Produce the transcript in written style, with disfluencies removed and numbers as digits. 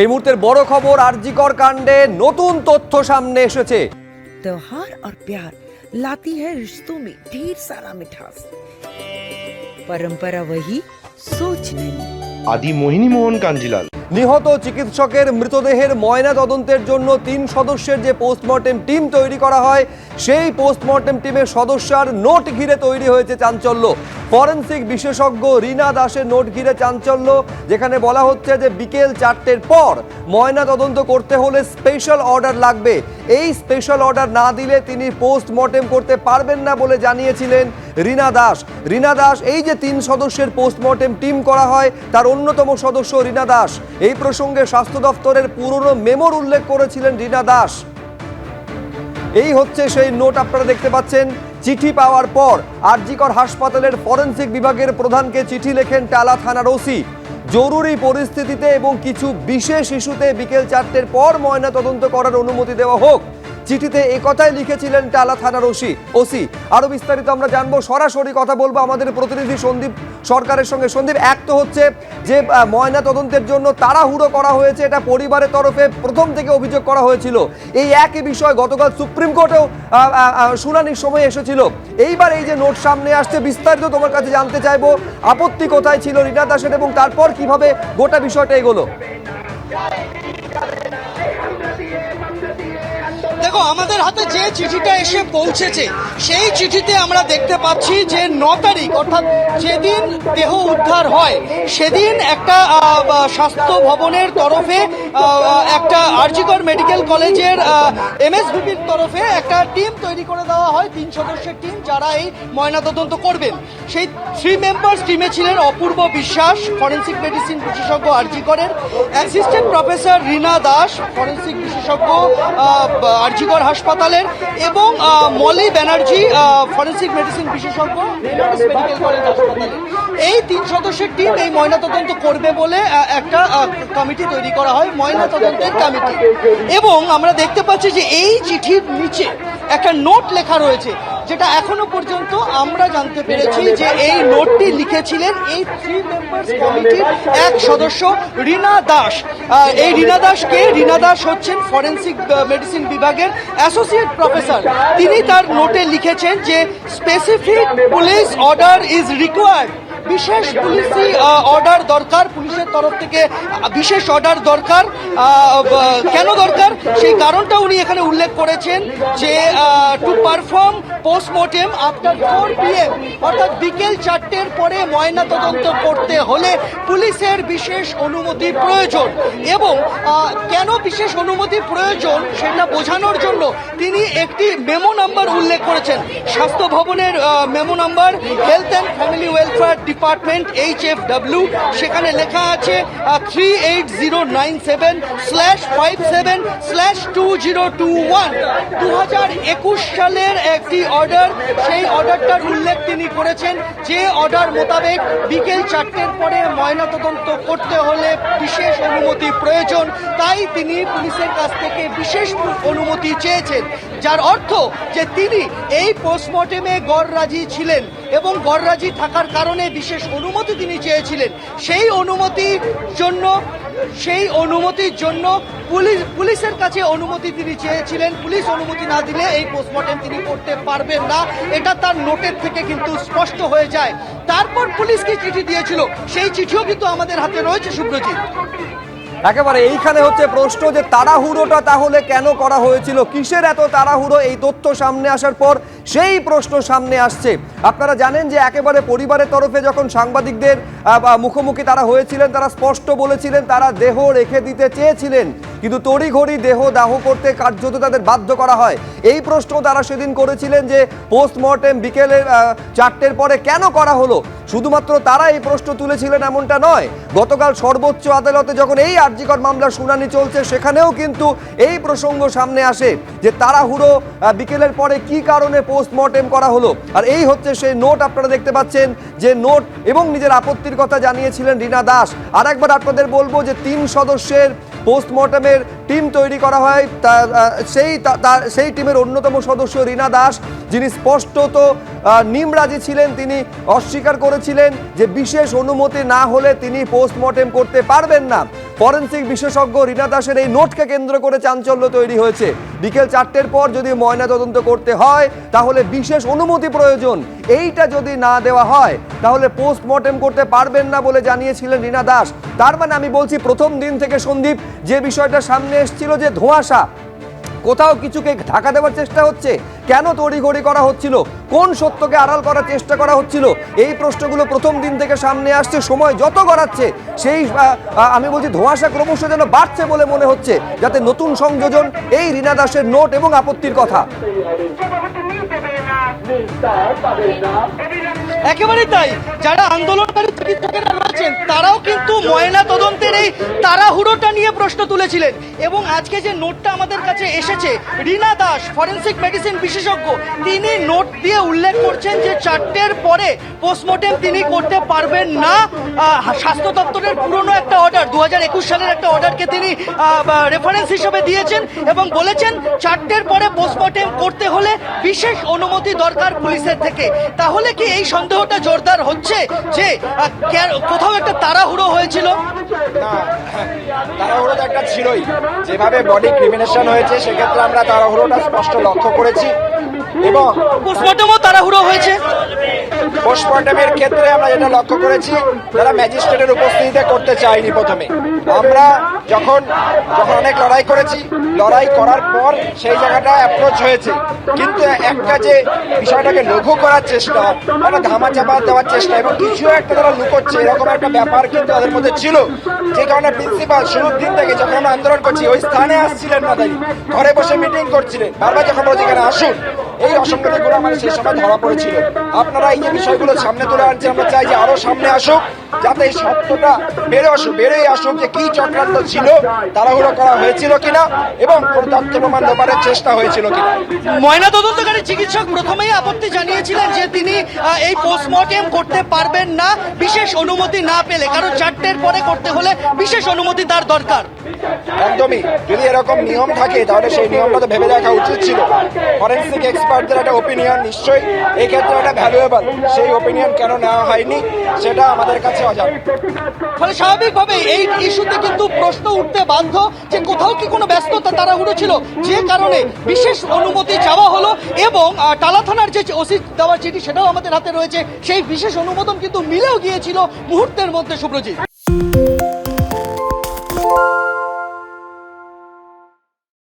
এই মুহূর্তের বড় খবর, আরজিকর কাণ্ডে নতুন তথ্য সামনে এসেছে। त्योहार और प्यार लाती है रिश्तों में ढेर सारा मिठास। परंपरा वही, सोच नहीं। আদি মোহিনী মোহন কাঞ্জিলাল। নিহত চিকিৎসকের মৃতদেহের ময়না তদন্তের জন্য 3 সদস্যের যে পোস্টমর্টেম টিম তৈরি করা হয়, সেই পোস্টমর্টেম টিমের সদস্যর নোট ঘিরে তৈরি হয়েছে চাঞ্চল্য। ফরেনসিক বিশেষজ্ঞ রীনা দাসের নোট ঘিরে চাঞ্চল্য, যেখানে বলা হচ্ছে যে বিকেল 4টের পর ময়না তদন্ত করতে হলে স্পেশাল অর্ডার লাগবে। এই স্পেশাল অর্ডার না দিলে তিনি পোস্টমর্টেম করতে পারবেন না বলে জানিয়েছিলেন রীনা দাস। রীনা দাস, এই যে 3 সদস্যের পোস্টমর্টেম টিম করা হয় তার অন্যতম সদস্য রীনা দাস। এই প্রসঙ্গে স্বাস্থ্য দপ্তরের পুরনো মেমোর উল্লেখ করেছিলেন রীনা দাস। এই হচ্ছে সেই নোট আপনারা দেখতে পাচ্ছেন। চিঠি পাওয়ার পর আরজিকর হাসপাতালের ফরেনসিক বিভাগের প্রধানকে চিঠি লেখেন টালা থানার ওসি। জরুরি পরিস্থিতিতে এবং কিছু বিশেষ ইস্যুতে বিকেল 4টের পর ময়না তদন্ত করার অনুমতি দেওয়া হোক। চিঠিতে একথাই লিখেছিলেন টালা থানার ওসি। আরো বিস্তারিত আমরা জানবো, সরাসরি কথা বলবো আমাদের প্রতিনিধি সন্দীপ সরকারের সঙ্গে। সন্দীপ, এক তো হচ্ছে যে ময়না তদন্তের জন্য তাড়াহুড়ো করা হয়েছে, এটা পরিবারের তরফে প্রথম থেকে অভিযোগ করা হয়েছিল। এই একই বিষয় গতকাল সুপ্রিম কোর্টেও শুনানির সময় এসেছিল। এইবার এই যে নোট সামনে আসছে, বিস্তারিত তোমার কাছে জানতে চাইবো, আপত্তি কোথায় ছিল রীনা দাসের এবং তারপর কিভাবে গোটা বিষয়টা এগোলো? দেখো, আমাদের হাতে যে চিঠিটা এসে পৌঁছেছে সেই চিঠিতে আমরা দেখতে পাচ্ছি যে 9 তারিখ অর্থাৎ যেদিন দেহ উদ্ধার হয় সেদিন একটা স্বাস্থ্য ভবনের তরফে একটা আরজিকর মেডিকেল কলেজের এমএসভিপির তরফে একটা টিম তৈরি করে দেওয়া হয়, 3 সদস্যের টিম, যারা এই ময়নাতদন্ত করবেন। সেই 3 মেম্বার্স টিমে ছিলেন অপূর্ব বিশ্বাস, ফরেনসিক মেডিসিন বিশেষজ্ঞ আরজিকরের, assistant professor Rina Das, forensic বিশেষজ্ঞ আরজিকর হাসপাতালের, এবং মলি ব্যানার্জি, ফরেনসিক মেডিসিন বিশেষজ্ঞ মেডিকেল কলেজ হাসপাতালের। এই 3 সদস্যের টিম এই ময়নাতদন্ত করবে বলে একটা কমিটি তৈরি করা হয়, ময়নাতদন্তের কমিটি। এবং আমরা দেখতে পাচ্ছি যে এই চিঠির নিচে একটা নোট লেখা রয়েছে, যেটা এখনো পর্যন্ত আমরা জানতে পেরেছি যে এই নোটটি লিখেছিলেন এই 3 মেম্বার্স কমিটির এক সদস্য রীনা দাস। এই রীনা দাসকে, রীনা দাস হচ্ছেন ফরেনসিক মেডিসিন বিভাগের অ্যাসোসিয়েট প্রফেসর। তিনি তার নোটে লিখেছেন যে specific police order is required, বিশেষ পুলিশি অর্ডার দরকার, পুলিশের তরফ থেকে বিশেষ অর্ডার দরকার। কেন দরকার সেই কারণটা উনি এখানে উল্লেখ করেছেন যে to perform postmortem after 4 PM, অর্থাৎ বিকেল 4টের পরে ময়না তদন্ত করতে হলে পুলিশের বিশেষ অনুমতি প্রয়োজন। এবং কেন বিশেষ অনুমতি প্রয়োজন সেটা বোঝানোর জন্য তিনি একটি মেমো নাম্বার উল্লেখ করেছেন, স্বাস্থ্য ভবনের memo number, health and family welfare department HFW। সেখানে লেখা আছে 38097/57/2021, 2021 সালের একটি অর্ডার। সেই অর্ডারটার উল্লেখ তিনি করেছেন যে অর্ডার মোতাবেক বিকেল 4টের পরে ময়নাতদন্ত করতে হলে বিশেষ অনুমতি প্রয়োজন। তাই তিনি পুলিশের কাছ থেকে বিশেষ অনুমতি চেয়েছেন, যার অর্থ যে তিনি এই পোস্টমর্টেমে গড়রাজি ছিলেন এবং গড়রাজি থাকার কারণে বিশেষ অনুমতি তিনি চেয়েছিলেন। সেই অনুমতির জন্য পুলিশের কাছে অনুমতি তিনি চেয়েছিলেন। পুলিশ অনুমতি না দিলে এই পোস্টমর্টেম তিনি করতে পারবেন না, এটা তার নোটের থেকে কিন্তু স্পষ্ট হয়ে যায়। তারপর পুলিশ কি চিঠি দিয়েছিল সেই চিঠিও কিন্তু আমাদের হাতে রয়েছে, শুভ্রজিৎ। একেবারে এইখানে হচ্ছে প্রশ্ন যে তাড়াহুড়োটা তাহলে কেন করা হয়েছিল, কিসের এত তাড়াহুড়ো? এই তথ্য সামনে আসার পর সেই প্রশ্ন সামনে আসছে। আপনারা জানেন যে একেবারে পরিবারের তরফে যখন সাংবাদিকদের মুখোমুখি তারা হয়েছিলেন, তারা স্পষ্ট বলেছিলেন তারা দেহ রেখে দিতে চেয়েছিলেন, কিন্তু তড়িঘড়ি দেহ দাহ করতে কার্যত তাদের বাধ্য করা হয়। এই প্রশ্ন তারা সেদিন করেছিলেন যে পোস্টমর্টেম বিকেলে 4টের পরে কেন করা হলো। শুধুমাত্র তারা এই প্রশ্ন তুলেছিলেন এমনটা নয়, গতকাল সর্বোচ্চ আদালতে যখন এই আরজিকর মামলার শুনানি চলছে সেখানেও কিন্তু এই প্রসঙ্গ সামনে আসে যে তাড়াহুড়ো বিকেলের পরে কি কারণে পোস্টমর্টেম করা হলো। আর এই হচ্ছে সেই নোট আপনারা দেখতে পাচ্ছেন, যে নোট এবং নিজের আপত্তির কথা জানিয়েছিলেন রীনা দাস। আর একবার আপনাদের বলবো যে 3 সদস্যের পোস্টমর্টেমের টিম তৈরি করা হয়, সেই টিমের অন্যতম সদস্য রীনা দাস, যিনি স্পষ্টত নিমরাজি ছিলেন। তিনি অস্বীকার করেছিলেন যে বিশেষ অনুমতি না হলে তিনি পোস্টমর্টেম করতে পারবেন না। ফরেনসিক বিশেষজ্ঞ রীনা দাসের এই নোটকে কেন্দ্র করে চাঞ্চল্য তৈরি হয়েছে। বিকেল 4টের পর যদি ময়নাতদন্ত করতে হয় তাহলে বিশেষ অনুমতি প্রয়োজন। এইটা যদি না দেওয়া হয় তাহলে পোস্টমর্টেম করতে পারবেন না বলে জানিয়েছিলেন রীনা দাস। তার মানে আমি বলছি প্রথম দিন থেকে সন্দীপ যে বিষয়টা সামনে এসেছিল যে ধোঁয়াশা, কোথাও কিছুকে ঢাকা দেওয়ার চেষ্টা হচ্ছে, কেন তড়িঘড়ি করা হচ্ছিল, কোন সত্যকে আড়াল করার চেষ্টা করা হচ্ছিল, এই প্রশ্নগুলো প্রথম দিন থেকে সামনে আসছে। সময় যত গড়াচ্ছে সেই আমি বলছি ধোঁয়াশা ক্রমশ যেন বাড়ছে বলে মনে হচ্ছে, যাতে নতুন সংযোজন এই রীনা দাসের নোট এবং আপত্তির কথা। একেবারেই তাই, যারা আন্দোলনকারী চিকিৎসকেরা রয়েছেন তারাও কিন্তু ময়না তদন্তের এই তাড়াহুড়োটা নিয়ে প্রশ্ন তুলেছিলেন। এবং আজকে যে নোটটা আমাদের কাছে এসেছে, রীনা দাস ফরেনসিক মেডিসিন বিশেষজ্ঞ, তিনি নোট দিয়ে উল্লেখ করছেন যে 4টের পরে পোস্টমর্টেম তিনি করতে পারবেন না। স্বাস্থ্য দপ্তরের পুরনো একটা অর্ডার 2021 সালের একটা অর্ডারকে তিনি রেফারেন্স হিসেবে দিয়েছেন এবং বলেছেন 4টের পরে পোস্টমর্টেম করতে হলে বিশেষ অনুমতি দরকার পুলিশের থেকে। তাহলে কি এই সন্দেহটা জোরদার হচ্ছে যে কোথাও একটা তাড়াহুড়ো হয়েছিল? না, তাড়াহুড়ো তো একটা ছিলই। যেভাবে বডি ক্রিমিনেশন হয়েছে সেক্ষেত্রে আমরা তাড়াহুড়োটা স্পষ্ট লক্ষ্য করেছি এবং পোস্টমর্টমও তাড়াহুড়ো হয়েছে। পোস্টমর্টমের ক্ষেত্রে আমরা যেটা লক্ষ্য করেছি, যারা ম্যাজিস্ট্রেটের উপস্থিতিতে করতে চাইনি প্রথমে। আমরা যখন অনেক লড়াই করেছি, লড়াই করার পর সেই জায়গাটা অ্যাপ্রোচ হয়েছে, কিন্তু একটা যে বিষয়টাকে লঘু করার চেষ্টা, একটা ধামাচাপা দেওয়ার চেষ্টা এবং কিছু একটা তারা লুকোচ্ছে, এরকম একটা ব্যাপার কিন্তু তাদের মধ্যে ছিল। যে কারণে প্রিন্সিপাল শুরুর দিন থেকে যখন আমরা আন্দোলন করছি ওই স্থানে আসছিলেন না, তাই ঘরে বসে মিটিং করছিলেন, বারবার যখন বলছি এখানে আসুন, এই অসঙ্গতিগুলো আমাদের সেই সময় ধরা পড়েছিল। আপনারা এই যে বিষয়গুলো সামনে তুলে আনছে, আমরা চাই যে আরো সামনে আসুক, যাতে এই সত্যটা বেরোয় আসুক যে কি চক্রান্ত ছিল, তাড়াহুড়ো করা হয়েছিল কিনা এবং তথ্য প্রমাণ দেওয়ার চেষ্টা হয়েছিল কিনা। ময়না তদন্তকারী চিকিৎসক প্রথমেই আপত্তি জানিয়েছিলেন যে তিনি এই পোস্টমর্টেম করতে পারবেন না বিশেষ অনুমতি না পেলে, কারণ 4টের পরে করতে হলে বিশেষ অনুমতি তার দরকার। একদমই, যদি এরকম নিয়ম থাকে তাহলে সেই নিয়মটা তো ভেবে দেখা উচিত ছিল। ফরেনসিক এক্সপার্টদের একটা ওপিনিয়ন নিশ্চয়ই এই ক্ষেত্রে একটা ভ্যালুয়েবল, সেই ওপিনিয়ন কেন নেওয়া হয়নি সেটা আমাদের কাছে অজানা। ফলে স্বাভাবিকভাবে এই ইস্যুতে কিন্তু প্রশ্ন উঠতে বাধ্য যে কোথাও কি কোনো ব্যস্ততা তাড়াহুড়ো ছিল, যে কারণে বিশেষ অনুমতি চাওয়া হলো এবং টালা থানার যে ওসি দেওয়ার চিঠি সেটাও আমাদের হাতে রয়েছে, সেই বিশেষ অনুমোদন কিন্তু মিলেও গিয়েছিল মুহূর্তের মধ্যে। সুব্রজিৎ।